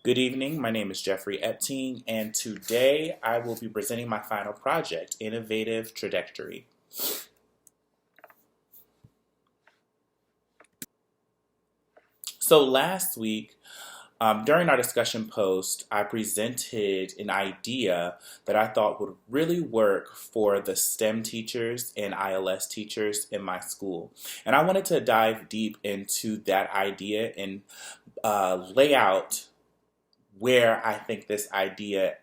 Good evening, my name is Jeffrey Epting, and today I will be presenting my final project, Innovative Trajectory. So last week, during our discussion post, I presented an idea that I thought would really work for the STEM teachers and ILS teachers in my school. And I wanted to dive deep into that idea and lay out where I think this idea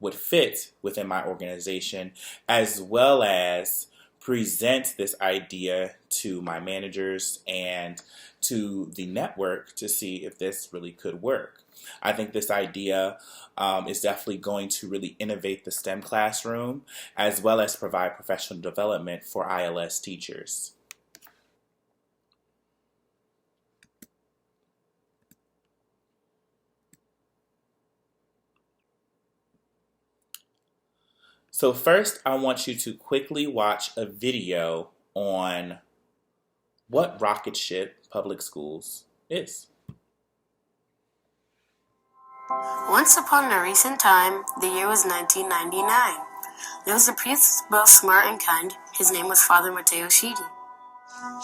would fit within my organization, as well as present this idea to my managers and to the network to see if this really could work. I think this idea is definitely going to really innovate the STEM classroom, as well as provide professional development for ILS teachers. So first, I want you to quickly watch a video on what rocket ship public schools is. Once upon a recent time, the year was 1999. There was a priest both smart and kind. His name was Father Mateo Shidi.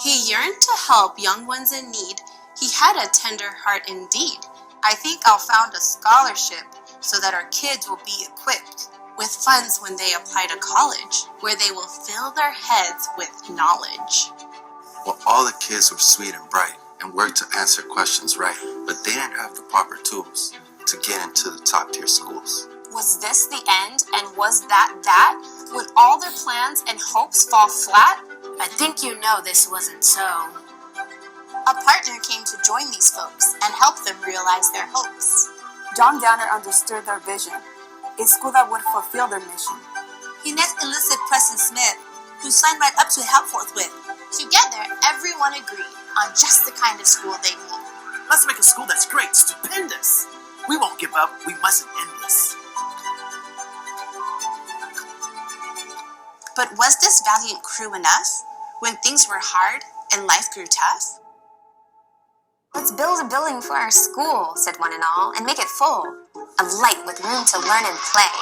He yearned to help young ones in need. He had a tender heart indeed. I think I'll found a scholarship so that our kids will be equipped with funds when they apply to college, where they will fill their heads with knowledge. Well, all the kids were sweet and bright and worked to answer questions right, but they didn't have the proper tools to get into the top tier schools. Was this the end, and was that? Would all their plans and hopes fall flat? I think you know this wasn't so. A partner came to join these folks and help them realize their hopes. John Downer understood their vision, a school that would fulfill their mission. He next enlisted Preston Smith, who signed right up to help forthwith. Together, everyone agreed on just the kind of school they need. Let's make a school that's great, stupendous. We won't give up. We mustn't end this. But was this valiant crew enough when things were hard and life grew tough? Let's build a building for our school, said one and all, and make it full of light with room to learn and play.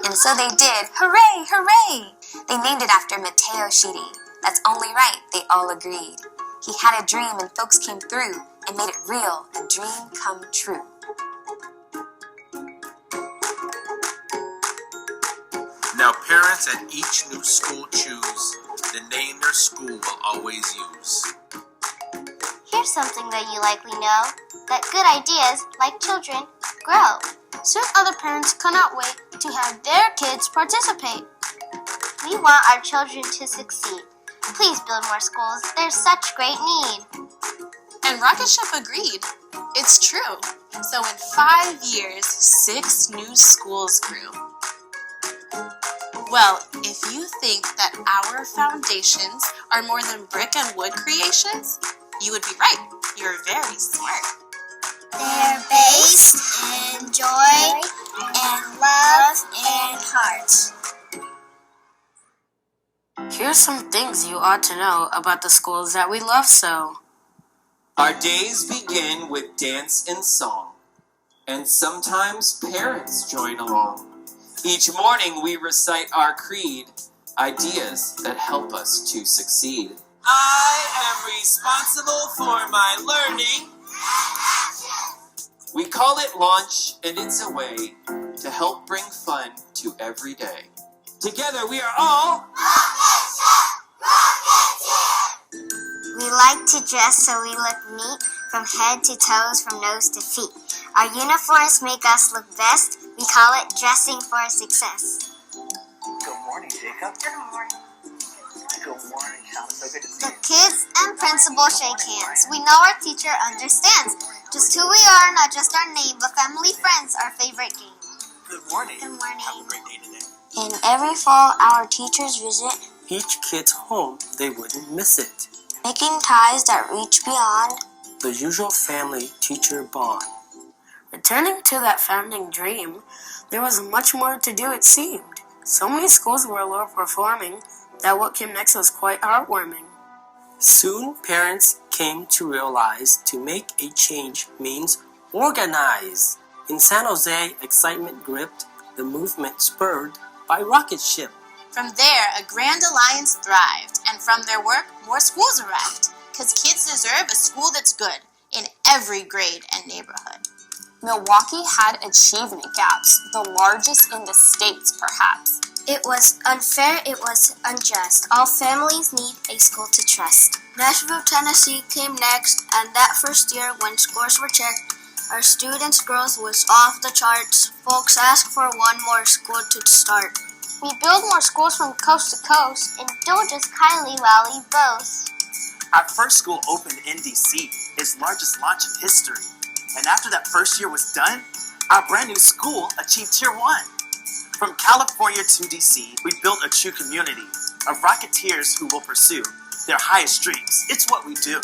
And so they did. Hooray, hooray! They named it after Mateo Shidi. That's only right, they all agreed. He had a dream and folks came through and made it real, a dream come true. Now parents at each new school choose the name their school will always use. Here's something that you likely know, that good ideas, like children, grow. Soon other parents cannot wait to have their kids participate. We want our children to succeed. Please build more schools, there's such great need. And Rocket Ship agreed. It's true. So in 5 years, 6 new schools grew. Well, if you think that our foundations are more than brick and wood creations, you would be right. You're very smart. They're based in joy and love and heart. Here's some things you ought to know about the schools that we love so. Our days begin with dance and song, and sometimes parents join along. Each morning we recite our creed, ideas that help us to succeed. I am responsible for my learning. We call it launch, and it's a way to help bring fun to every day. Together we are all We like to dress so we look neat, from head to toes, from nose to feet. Our uniforms make us look best. We call it dressing for success. Good morning, Jacob. Good morning. Good morning, Sean. So good to see The you. kids and principal shake hands. We know our teacher understands just who we are, not just our name, but family friends, our favorite game. Good morning. Good morning. Have a great day today. In every fall, our teachers visit, Each kid's home, they wouldn't miss it. making ties that reach beyond. The usual family-teacher bond. Returning to that founding dream, there was much more to do, it seemed. So many schools were low-performing that what came next was quite heartwarming. Soon, parents came to realize to make a change means Organize! In San Jose, excitement gripped, the movement spurred by rocket ship. From there, a grand alliance thrived, and from their work, more schools arrived. Because kids deserve a school that's good in every grade and neighborhood. Milwaukee had achievement gaps, the largest in the states, perhaps. It was unfair, it was unjust. All families need a school to trust. Nashville, Tennessee came next, and that first year when scores were checked, our students' growth was off the charts. Folks asked for one more school to start. We build more schools from coast to coast. Indulge us kindly while we boast. Our first school opened in D.C., its largest launch in history. And after that first year was done, our brand new school achieved Tier 1. From California to D.C., we built a true community of Rocketeers who will pursue their highest dreams. It's what we do.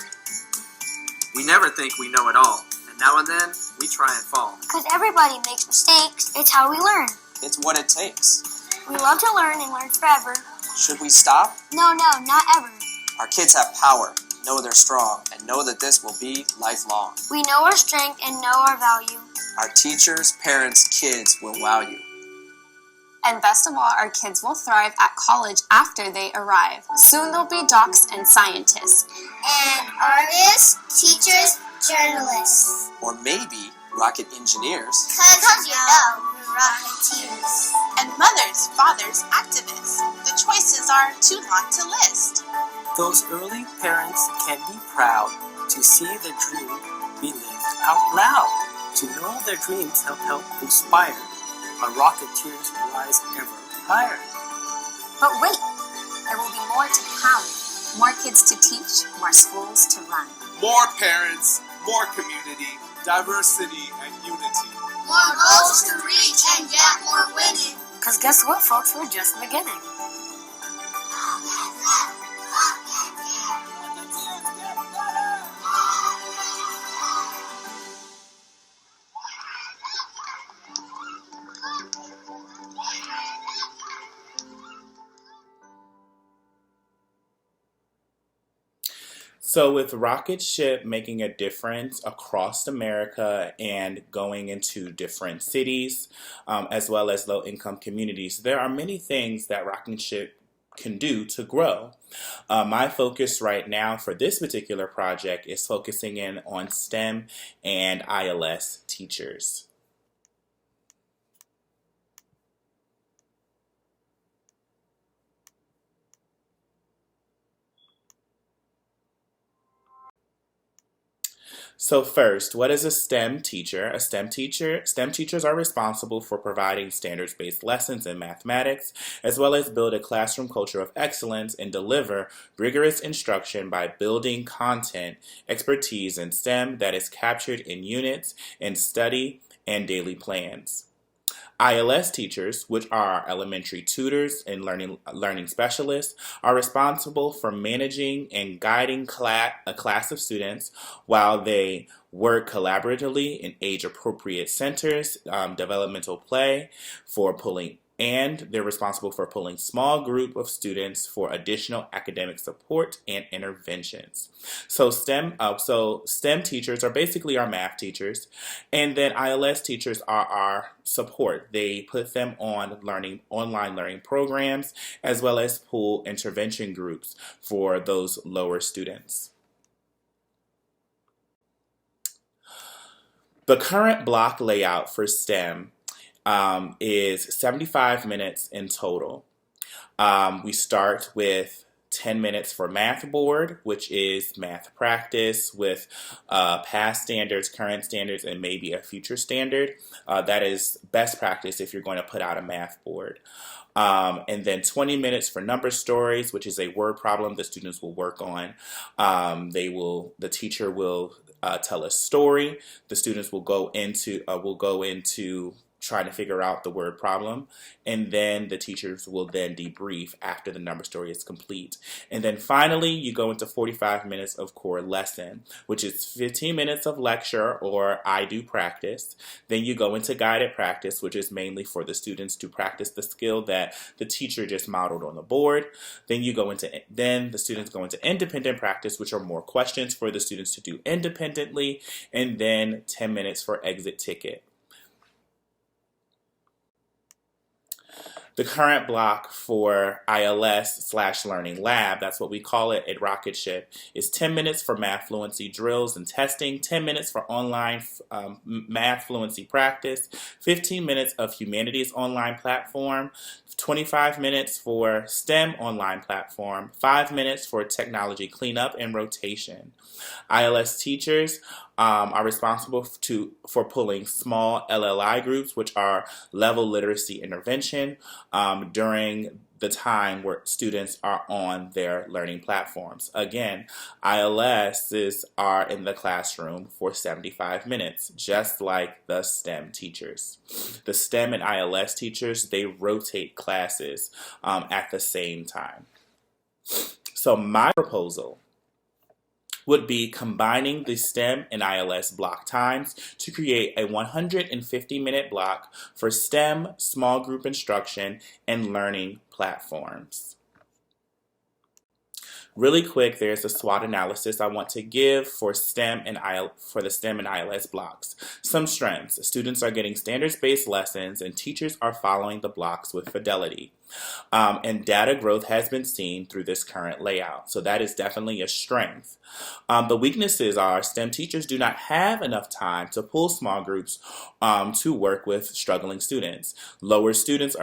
We never think we know it all, and now and then, we try and fall. Because everybody makes mistakes, it's how we learn. It's what it takes. We love to learn and learn forever. Should we stop? No, not ever. Our kids have power, know they're strong, and know that this will be lifelong. We know our strength and know our value. Our teachers, parents, kids will wow you. And best of all, our kids will thrive at college after they arrive. Soon they'll be docs and scientists. And artists, teachers, journalists. Or maybe rocket engineers. Cause you know, we're Rocketeers. And mothers, fathers, activists. The choices are too long to list. Those early parents can be proud to see the dream be lived out loud. To know their dreams help inspire our Rocketeers rise ever higher. But wait, there will be more to come. More kids to teach, more schools to run. More parents, more community, diversity, and unity. More goals to reach and yet more winning. Because guess what, folks? We're just beginning. So, with Rocket Ship making a difference across America and going into different cities, as well as low income communities, there are many things that Rocket Ship can do to grow. My focus right now for this particular project is focusing in on STEM and ILS teachers. So first, what is a STEM teacher? STEM teachers are responsible for providing standards-based lessons in mathematics, as well as build a classroom culture of excellence and deliver rigorous instruction by building content, expertise in STEM that is captured in units and study and daily plans. ILS teachers, which are elementary tutors and learning specialists, are responsible for managing and guiding a class of students while they work collaboratively in age-appropriate centers, developmental play, and they're responsible for pulling small group of students for additional academic support and interventions. So STEM teachers are basically our math teachers, and then ILS teachers are our support. They put them on online learning programs, as well as pull intervention groups for those lower students. The current block layout for STEM is 75 minutes in total. We start with 10 minutes for math board, which is math practice with past standards, current standards, and maybe a future standard. That is best practice if you're going to put out a math board. And then 20 minutes for number stories, which is a word problem the students will work on. The teacher will tell a story. The students will go into trying to figure out the word problem, and then the teachers will then debrief after the number story is complete. And then finally, you go into 45 minutes of core lesson, which is 15 minutes of lecture or I do practice. Then you go into guided practice, which is mainly for the students to practice the skill that the teacher just modeled on the board. Then the students go into independent practice, which are more questions for the students to do independently, and then 10 minutes for exit ticket. The current block for ILS/Learning Lab, that's what we call it at Rocket Ship, is 10 minutes for math fluency drills and testing, 10 minutes for online math fluency practice, 15 minutes of humanities online platform, 25 minutes for STEM online platform, 5 minutes for technology cleanup and rotation. ILS teachers are responsible for pulling small LLI groups, which are level literacy intervention, during the time where students are on their learning platforms. Again, ILSs are in the classroom for 75 minutes, just like the STEM teachers. The STEM and ILS teachers, they rotate classes at the same time. So my proposal would be combining the STEM and ILS block times to create a 150-minute block for STEM, small group instruction, and learning platforms. Really quick, there's a SWOT analysis I want to give for the STEM and ILS blocks. Some strengths: students are getting standards-based lessons and teachers are following the blocks with fidelity. And data growth has been seen through this current layout. So that is definitely a strength. The weaknesses are STEM teachers do not have enough time to pull small groups to work with struggling students. Lower students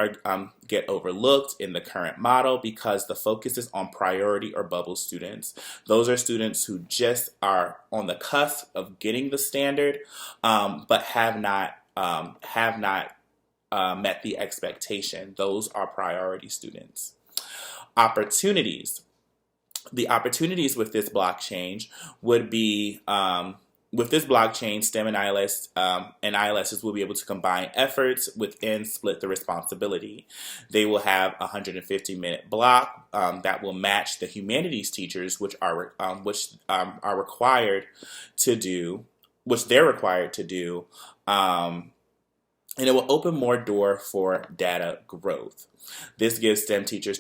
get overlooked in the current model because the focus is on priority or bubble students. Those are students who just are on the cusp of getting the standard, but have not met the expectation. Those are priority students. Opportunities. The opportunities with this block change would be, with this blockchain, STEM and ILSs will be able to combine efforts within split the responsibility. They will have a 150-minute block that will match the humanities teachers, which they're required to do. And it will open more door for data growth. This gives STEM teachers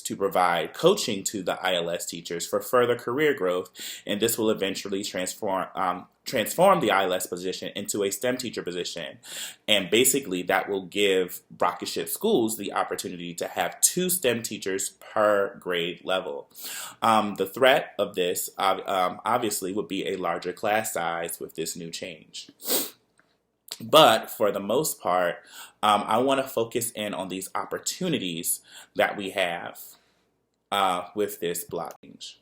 to provide coaching to the ILS teachers for further career growth, and this will eventually transform the ILS position into a STEM teacher position. And basically, that will give Rocket Ship schools the opportunity to have 2 STEM teachers per grade level. The threat of this, obviously, would be a larger class size with this new change. But for the most part, I want to focus in on these opportunities that we have with this block change.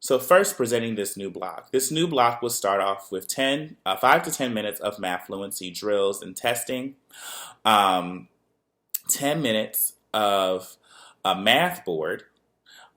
So first, presenting this new block. This new block will start off with 5 to 10 minutes of math fluency drills and testing, 10 minutes of a math board,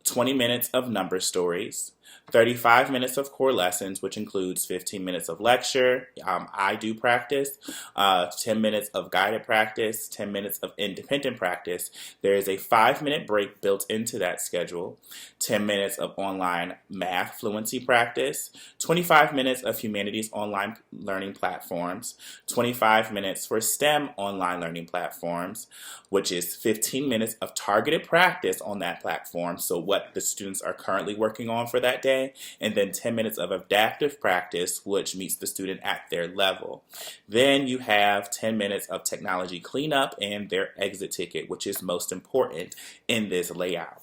20 minutes of number stories, 35 minutes of core lessons, which includes 15 minutes of lecture, I do practice, 10 minutes of guided practice, 10 minutes of independent practice. There is a 5-minute break built into that schedule, 10 minutes of online math fluency practice, 25 minutes of humanities online learning platforms, 25 minutes for STEM online learning platforms, which is 15 minutes of targeted practice on that platform, so what the students are currently working on for that day, and then 10 minutes of adaptive practice, which meets the student at their level. Then you have 10 minutes of technology cleanup and their exit ticket, which is most important in this layout.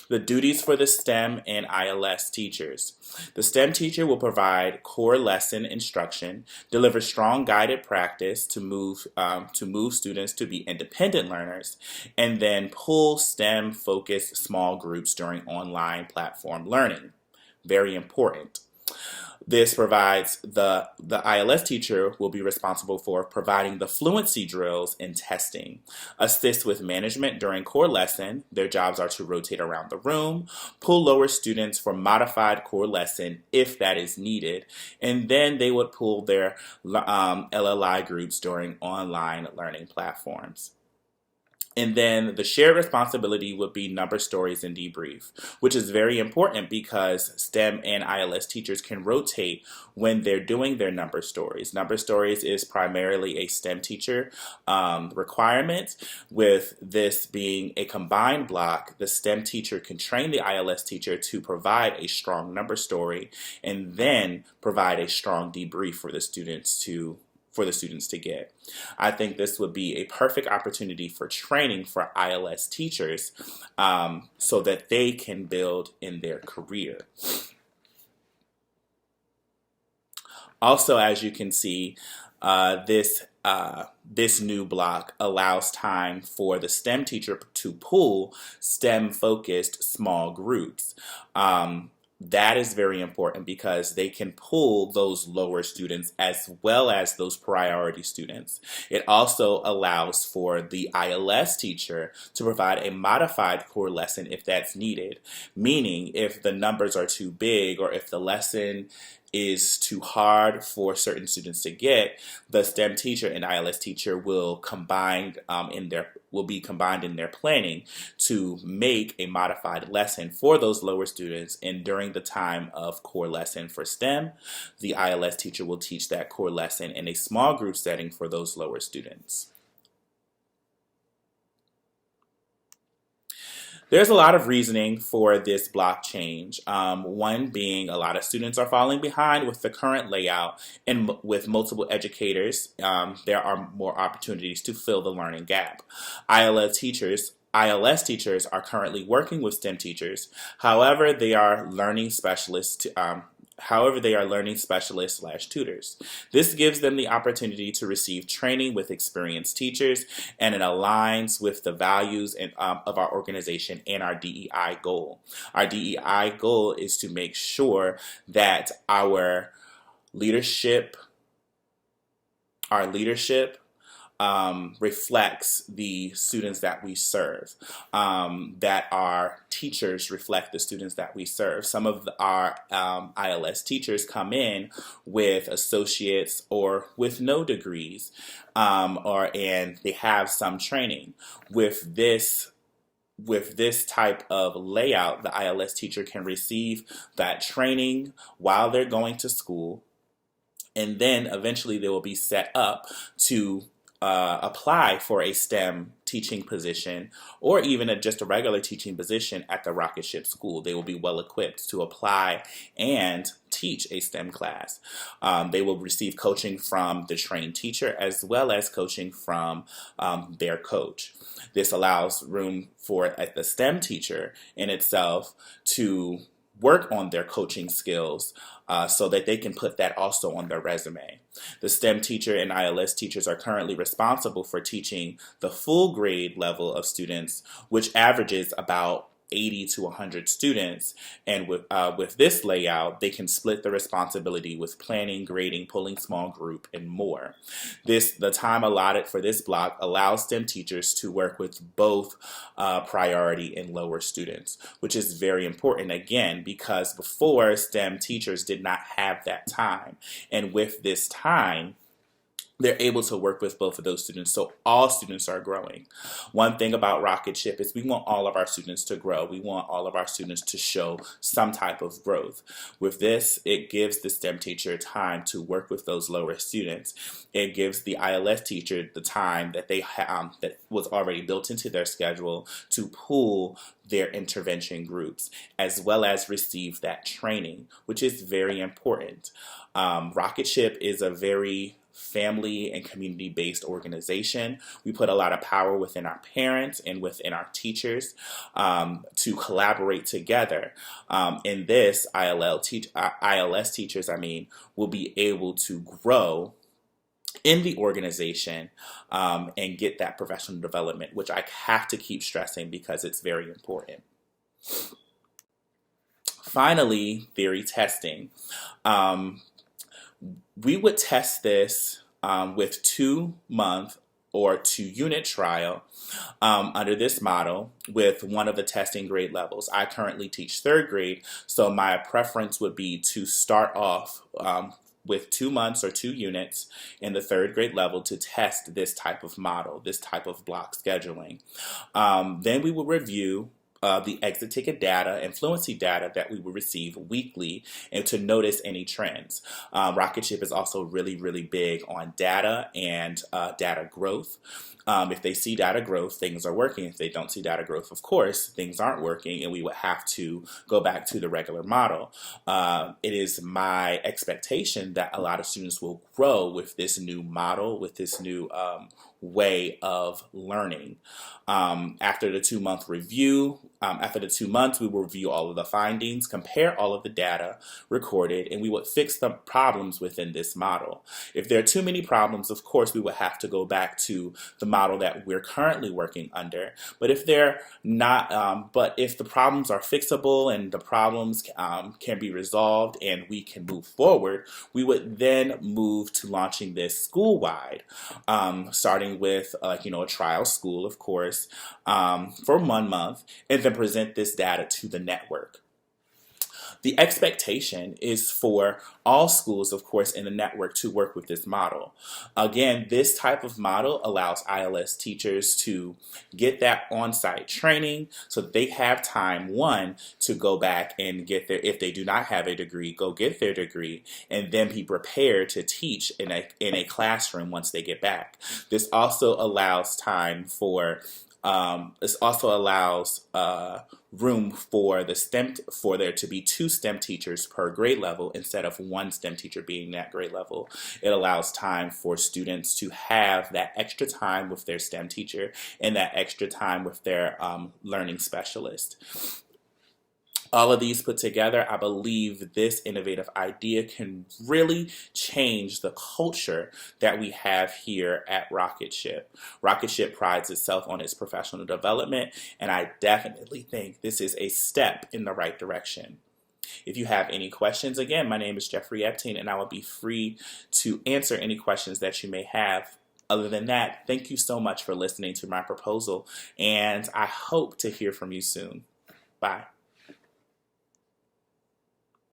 The duties for the STEM and ILS teachers. The STEM teacher will provide core lesson instruction, deliver strong guided practice to move students to be independent learners, and then pull STEM-focused small groups during online platform learning. Very important. This provides the ILS teacher will be responsible for providing the fluency drills and testing, assist with management during core lesson. Their jobs are to rotate around the room, pull lower students for modified core lesson if that is needed, and then they would pull their LLI groups during online learning platforms. And then the shared responsibility would be number stories and debrief, which is very important because STEM and ILS teachers can rotate when they're doing their number stories. Number stories is primarily a STEM teacher requirement. With this being a combined block, the STEM teacher can train the ILS teacher to provide a strong number story and then provide a strong debrief for the students to get. I think this would be a perfect opportunity for training for ILS teachers so that they can build in their career. Also, as you can see, this new block allows time for the STEM teacher to pull STEM-focused small groups. That is very important because they can pull those lower students as well as those priority students. It also allows for the ILS teacher to provide a modified core lesson if that's needed, meaning if the numbers are too big or if the lesson is too hard for certain students to get, the STEM teacher and ILS teacher will be combined in their planning to make a modified lesson for those lower students. And during the time of core lesson for STEM, the ILS teacher will teach that core lesson in a small group setting for those lower students. There's a lot of reasoning for this block change. One being a lot of students are falling behind with the current layout, and with multiple educators, there are more opportunities to fill the learning gap. ILS teachers are currently working with STEM teachers. However, they are learning specialists /tutors. This gives them the opportunity to receive training with experienced teachers, and it aligns with the values of our organization and our DEI goal. Our DEI goal is to make sure that our leadership reflects the students that we serve, that our teachers reflect the students that we serve. Some of our ILS teachers come in with associates or with no degrees, and they have some training. With this type of layout, the ILS teacher can receive that training while they're going to school, and then eventually they will be set up to apply for a STEM teaching position or even just a regular teaching position at the rocket ship school. They will be well equipped to apply and teach a STEM class. They will receive coaching from the trained teacher as well as coaching from their coach. This allows room for the STEM teacher in itself to work on their coaching skills so that they can put that also on their resume. The STEM teacher and ILS teachers are currently responsible for teaching the full grade level of students, which averages about 80 to 100 students, and with this layout, they can split the responsibility with planning, grading, pulling small group, and more. The time allotted for this block allows STEM teachers to work with both priority and lower students, which is very important, again, because before STEM teachers did not have that time, and with this time, they're able to work with both of those students, so all students are growing. One thing about Rocket Ship is we want all of our students to grow. We want all of our students to show some type of growth. With this, it gives the STEM teacher time to work with those lower students. It gives the ILS teacher the time that they that was already built into their schedule to pull their intervention groups, as well as receive that training, which is very important. Rocket Ship is a very family and community-based organization. We put a lot of power within our parents and within our teachers to collaborate together. In this, ILS teachers, will be able to grow in the organization and get that professional development, which I have to keep stressing because it's very important. Finally, theory testing. Um, we would test this with 2-month or 2-unit trial under this model with one of the testing grade levels. I currently teach 3rd grade, so my preference would be to start off with 2 months or 2 units in the 3rd grade level to test this type of model, this type of block scheduling. Then we will review the exit ticket data and fluency data that we will receive weekly and to notice any trends. Rocketship is also really, really big on data and data growth. If they see data growth, things are working. If they don't see data growth, of course, things aren't working, and we would have to go back to the regular model. It is my expectation that a lot of students will grow with this new model, with this new way of learning. After the 2-month review, after the 2 months, we will review all of the findings, compare all of the data recorded, and we would fix the problems within this model. If there are too many problems, of course, we would have to go back to the model that we're currently working under. But if they're not, but if the problems are fixable and the problems can be resolved and we can move forward, we would then move to launching this school-wide, starting with a trial school, of course, for 1 month, and then present this data to the network. The expectation is for all schools, of course, in the network to work with this model. Again, this type of model allows ILS teachers to get that on-site training so that they have time, one, to go back and get their, if they do not have a degree, go get their degree, and then be prepared to teach in a classroom once they get back. This also allows time for this also allows room for for there to be 2 STEM teachers per grade level instead of 1 STEM teacher being that grade level. It allows time for students to have that extra time with their STEM teacher and that extra time with their learning specialist. All of these put together, I believe this innovative idea can really change the culture that we have here at Rocketship. Rocketship prides itself on its professional development, and I definitely think this is a step in the right direction. If you have any questions, again, my name is Jeffrey Epting, and I will be free to answer any questions that you may have. Other than that, thank you so much for listening to my proposal, and I hope to hear from you soon. Bye.